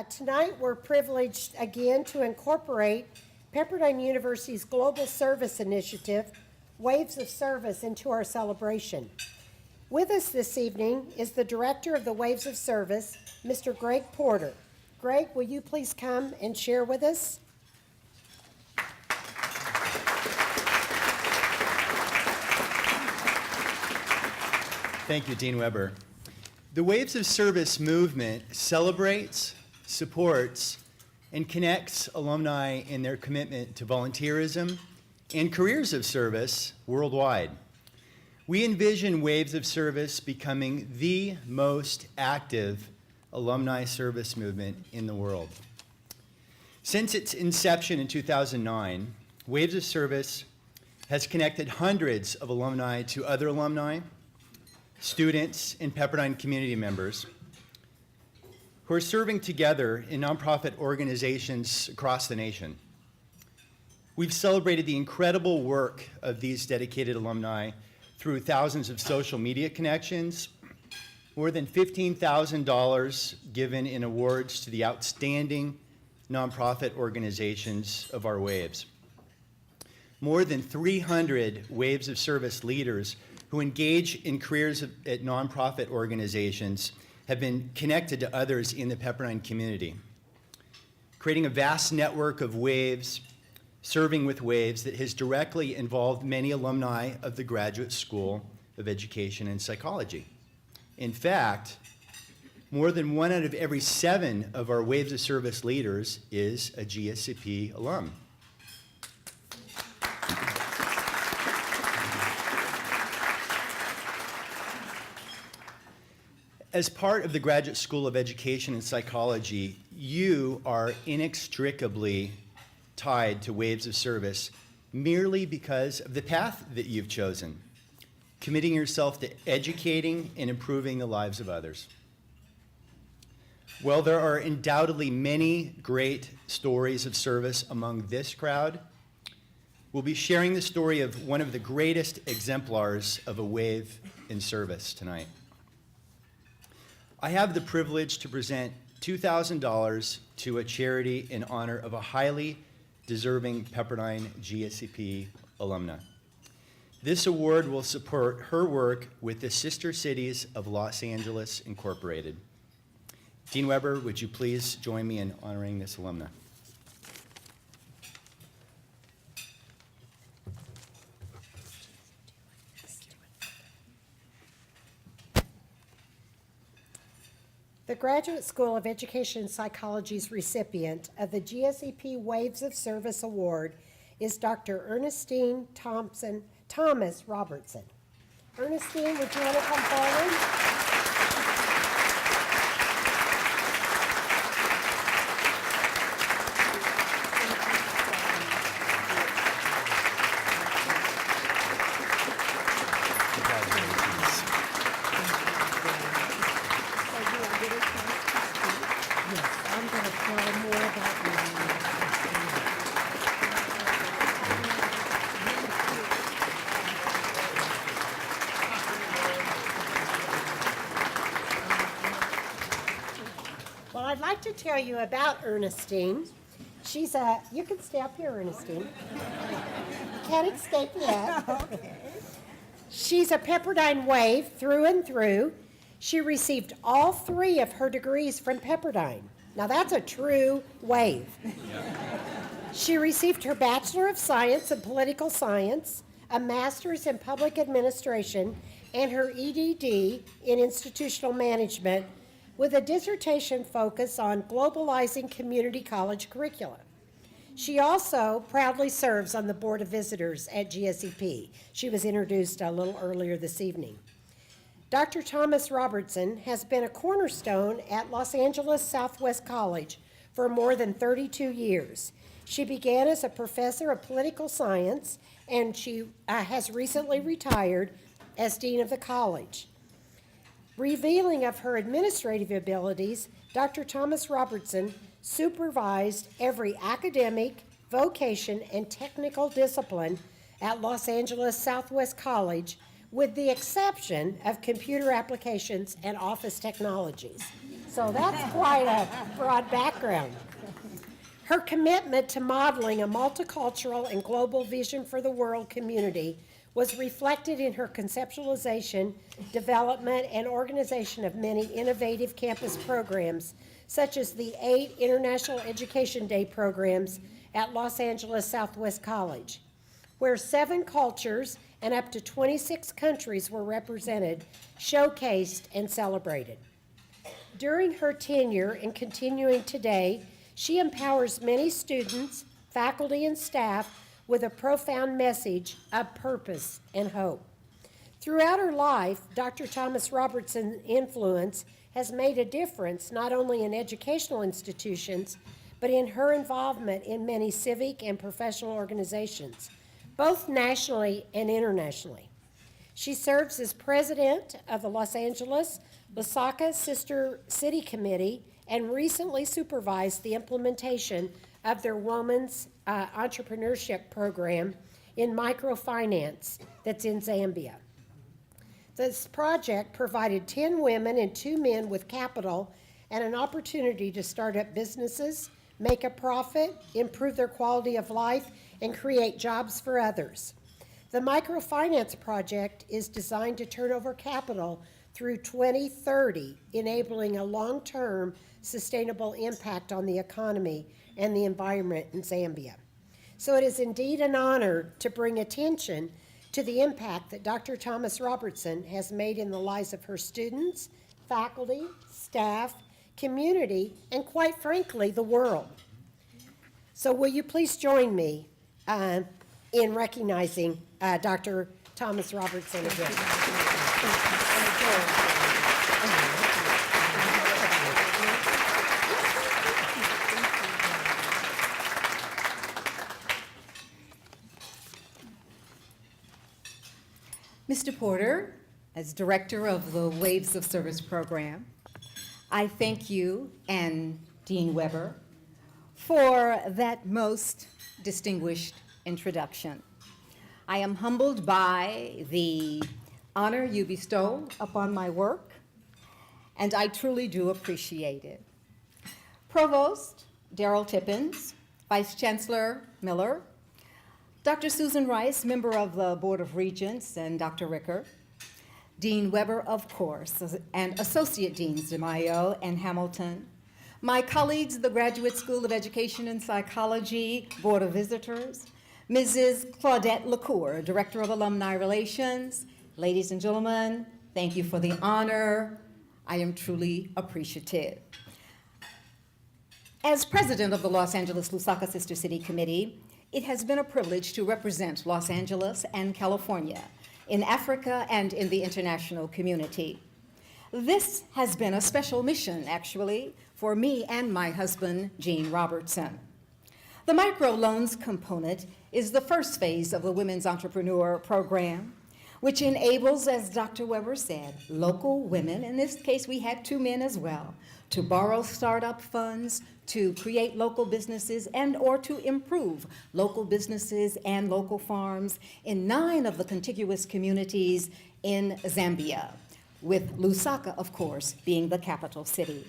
Tonight, we're privileged again to incorporate Pepperdine University's Global Service Initiative, Waves of Service, into our celebration. With us this evening is the Director of the Waves of Service, Mr. Greg Porter. Greg, will you please come and share with us? Thank you, Dean Weber. The Waves of Service movement celebrates, supports, and connects alumni in their commitment to volunteerism and careers of service worldwide. We envision Waves of Service becoming the most active alumni service movement in the world. Since its inception in 2009, Waves of Service has connected hundreds of alumni to other alumni, students, and Pepperdine community members who are serving together in nonprofit organizations across the nation. We've celebrated the incredible work of these dedicated alumni through thousands of social media connections, more than $15,000 given in awards to the outstanding nonprofit organizations of our Waves. More than 300 Waves of Service leaders who engage in careers at nonprofit organizations have been connected to others in the Pepperdine community, creating a vast network of Waves, serving with Waves that has directly involved many alumni of the Graduate School of Education and Psychology. In fact, more than 1 out of every 7 of our Waves of Service leaders is a GSEP alum. As part of the Graduate School of Education and Psychology, you are inextricably tied to Waves of Service merely because of the path that you've chosen, committing yourself to educating and improving the lives of others. While there are undoubtedly many great stories of service among this crowd, we'll be sharing the story of one of the greatest exemplars of a Wave in service tonight. I have the privilege to present $2,000 to a charity in honor of a highly deserving Pepperdine GSEP alumna. This award will support her work with the Sister Cities of Los Angeles Incorporated. Dean Weber, would you please join me in honoring this alumna? The Graduate School of Education and Psychology's recipient of the GSEP Waves of Service Award is Dr. Ernestine Thomas Robertson. Ernestine, would you want to come forward? I'd like to tell you about Ernestine. You can stay up here, Ernestine. You can't escape yet. Okay. She's a Pepperdine Wave through and through. She received all 3 of her degrees from Pepperdine. Now that's a true Wave. Yeah. She received her Bachelor of Science in Political Science, a Master's in Public Administration, and her EDD in Institutional Management, with a dissertation focus on globalizing community college curricula. She also proudly serves on the Board of Visitors at GSEP. She was introduced a little earlier this evening. Dr. Thomas Robertson has been a cornerstone at Los Angeles Southwest College for more than 32 years. She began as a professor of political science, and she has recently retired as dean of the college. Revealing of her administrative abilities, Dr. Thomas Robertson supervised every academic, vocation, and technical discipline at Los Angeles Southwest College, with the exception of computer applications and office technologies. So that's quite a broad background. Her commitment to modeling a multicultural and global vision for the world community was reflected in her conceptualization, development, and organization of many innovative campus programs, such as the 8 International Education Day programs at Los Angeles Southwest College, where 7 cultures and up to 26 countries were represented, showcased, and celebrated. During her tenure and continuing today, she empowers many students, faculty, and staff with a profound message of purpose and hope. Throughout her life, Dr. Thomas Robertson's influence has made a difference not only in educational institutions, but in her involvement in many civic and professional organizations, both nationally and internationally. She serves as president of the Los Angeles Lusaka Sister City Committee and recently supervised the implementation of their Women's Entrepreneurship Program in microfinance that's in Zambia. This project provided 10 women and 2 men with capital and an opportunity to start up businesses, make a profit, improve their quality of life, and create jobs for others. The microfinance project is designed to turn over capital through 2030, enabling a long-term sustainable impact on the economy and the environment in Zambia. So it is indeed an honor to bring attention to the impact that Dr. Thomas Robertson has made in the lives of her students, faculty, staff, community, and quite frankly, the world. So will you please join me in recognizing Dr. Thomas Robertson again. Mr. Porter, as Director of the Waves of Service Program, I thank you and Dean Weber for that most distinguished introduction. I am humbled by the honor you bestow upon my work, and I truly do appreciate it. Provost Darrell Tippins, Vice Chancellor Miller, Dr. Susan Rice, member of the Board of Regents, and Dr. Ricker, Dean Weber, of course, and Associate Deans DeMaio and Hamilton, my colleagues at the Graduate School of Education and Psychology Board of Visitors, Mrs. Claudette LaCour, Director of Alumni Relations, ladies and gentlemen, thank you for the honor. I am truly appreciative. As president of the Los Angeles Lusaka Sister City Committee, it has been a privilege to represent Los Angeles and California in Africa and in the international community. This has been a special mission, actually, for me and my husband, Gene Robertson. The microloans component is the first phase of the Women's Entrepreneur Program, which enables, as Dr. Weber said, local women, in this case we had 2 men as well, to borrow startup funds, to create local businesses and or to improve local businesses and local farms in 9 of the contiguous communities in Zambia, with Lusaka, of course, being the capital city.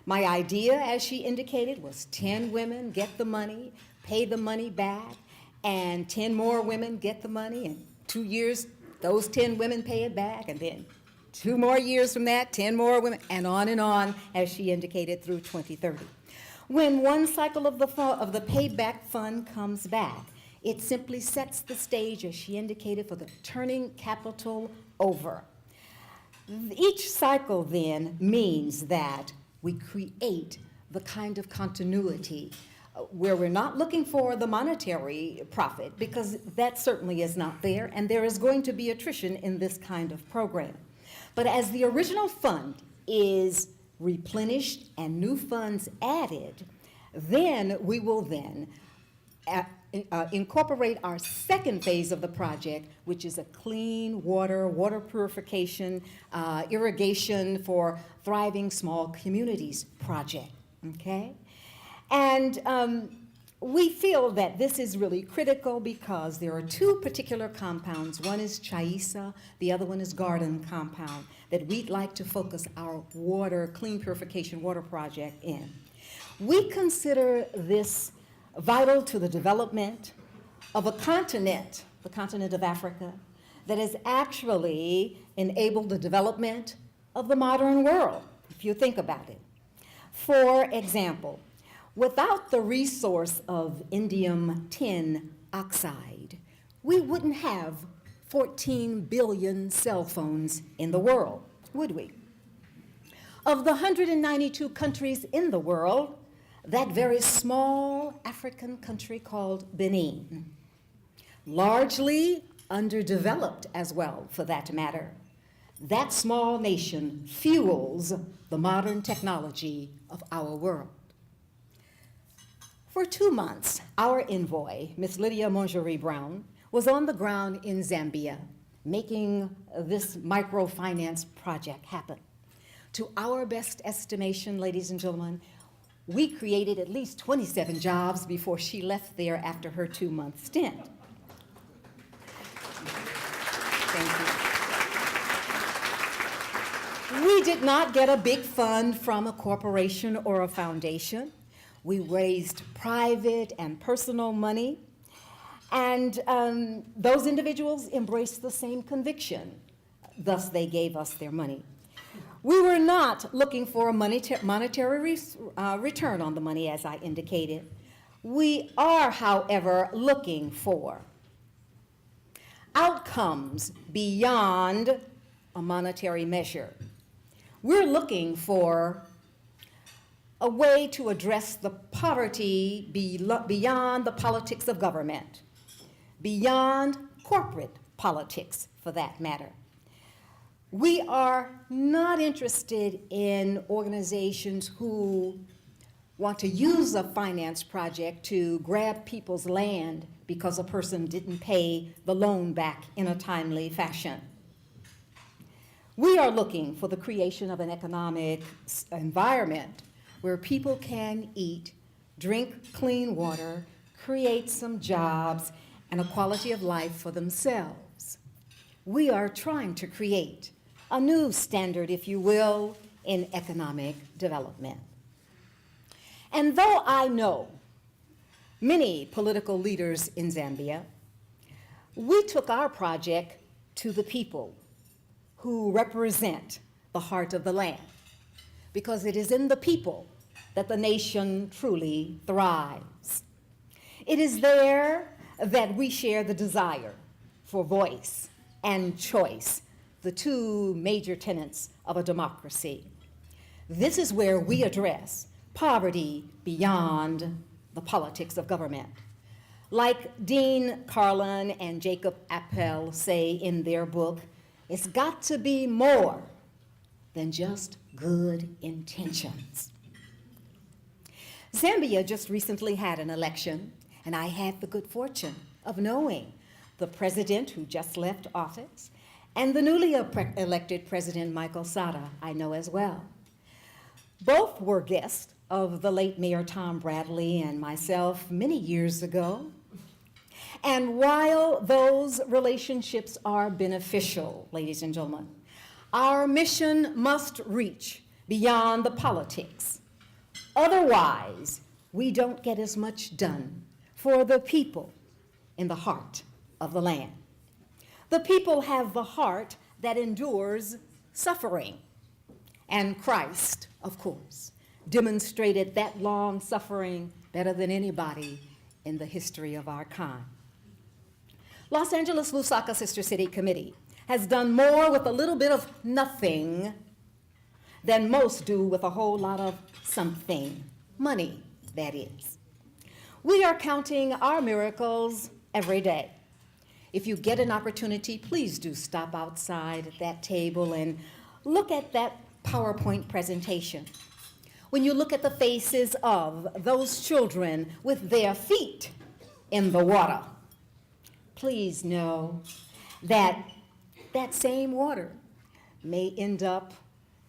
My idea, as she indicated, was 10 women get the money, pay the money back, and 10 more women get the money, and 2 years, those 10 women pay it back, and then 2 more years from that, 10 more women, and on, as she indicated, through 2030. When one cycle of the payback fund comes back, it simply sets the stage, as she indicated, for the turning capital over. Each cycle then means that we create the kind of continuity where we're not looking for the monetary profit, because that certainly is not there, and there is going to be attrition in this kind of program. But as the original fund is replenished and new funds added, then we will then incorporate our second phase of the project, which is a clean water purification, irrigation for thriving small communities project, okay? And We feel that this is really critical because there are two particular compounds. One is chaisa, the other one is garden compound, that we'd like to focus our water, clean purification water project in. We consider this vital to the development of a continent, the continent of Africa, that has actually enabled the development of the modern world, if you think about it. For example, without the resource of indium tin oxide, we wouldn't have 14 billion cell phones in the world, would we? Of the 192 countries in the world, that very small African country called Benin, largely underdeveloped as well, for that matter, that small nation fuels the modern technology of our world. For 2 months, our envoy, Ms. Lydia Mongerie Brown, was on the ground in Zambia making this microfinance project happen. To our best estimation, ladies and gentlemen, we created at least 27 jobs before she left there after her 2-month stint. Thank you. We did not get a big fund from a corporation or a foundation. We raised private and personal money, and those individuals embraced the same conviction. Thus, they gave us their money. We were not looking for a monetary return on the money, as I indicated. We are, however, looking for outcomes beyond a monetary measure. We're looking for a way to address the poverty beyond the politics of government, beyond corporate politics, for that matter. We are not interested in organizations who want to use a finance project to grab people's land because a person didn't pay the loan back in a timely fashion. We are looking for the creation of an economic environment where people can eat, drink clean water, create some jobs, and a quality of life for themselves. We are trying to create a new standard, if you will, in economic development. And though I know many political leaders in Zambia, we took our project to the people who represent the heart of the land, because it is in the people that the nation truly thrives. It is there that we share the desire for voice and choice, the two major tenets of a democracy. This is where we address poverty beyond the politics of government. Like Dean Carlin and Jacob Appel say in their book, it's got to be more than just good intentions. Zambia just recently had an election, and I had the good fortune of knowing the president who just left office and the newly elected President Michael Sata, I know as well. Both were guests of the late Mayor Tom Bradley and myself many years ago. And while those relationships are beneficial, ladies and gentlemen, our mission must reach beyond the politics. Otherwise, we don't get as much done for the people in the heart of the land. The people have the heart that endures suffering. And Christ, of course, demonstrated that long suffering better than anybody in the history of our kind. Los Angeles Lusaka Sister City Committee has done more with a little bit of nothing than most do with a whole lot of something, money, that is. We are counting our miracles every day. If you get an opportunity, please do stop outside at that table and look at that PowerPoint presentation. When you look at the faces of those children with their feet in the water, please know that that same water may end up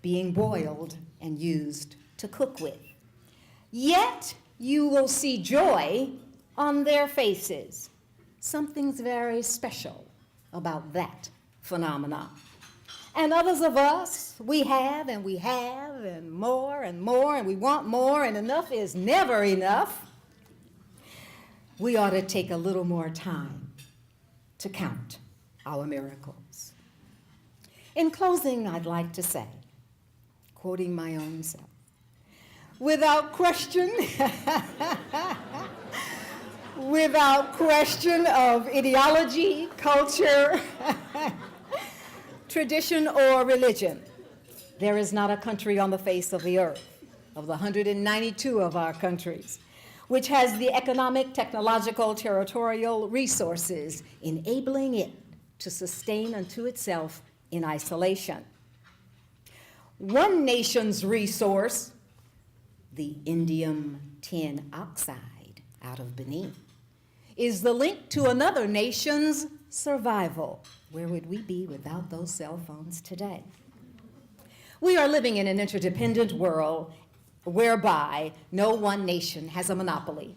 being boiled and used to cook with. Yet you will see joy on their faces. Something's very special about that phenomenon. And others of us, we have and more and more, and we want more, and enough is never enough. We ought to take a little more time to count our miracles. In closing, I'd like to say, quoting my own self, without question, without question of ideology, culture, tradition, or religion, there is not a country on the face of the earth, of the 192 of our countries, which has the economic, technological, territorial resources enabling it to sustain unto itself in isolation. One nation's resource, the indium tin oxide out of Benin, is the link to another nation's survival. Where would we be without those cell phones today? We are living in an interdependent world whereby no one nation has a monopoly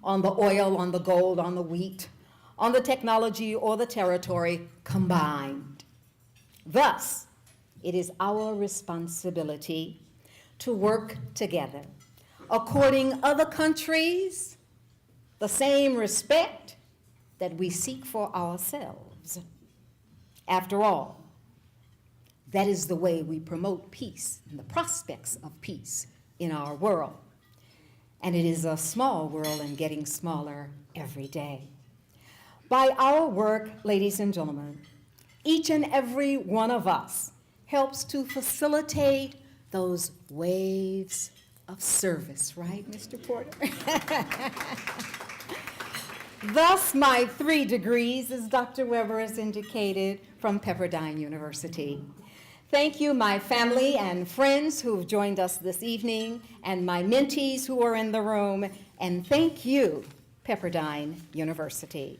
on the oil, on the gold, on the wheat, on the technology, or the territory combined. Thus, it is our responsibility to work together, according other countries the same respect that we seek for ourselves. After all, that is the way we promote peace and the prospects of peace in our world. And it is a small world and getting smaller every day. By our work, ladies and gentlemen, each and every one of us helps to facilitate those waves of service, right, Mr. Porter? Thus, my 3 degrees, as Dr. Weber has indicated, from Pepperdine University. Thank you, my family and friends who have joined us this evening, and my mentees who are in the room, and thank you, Pepperdine University.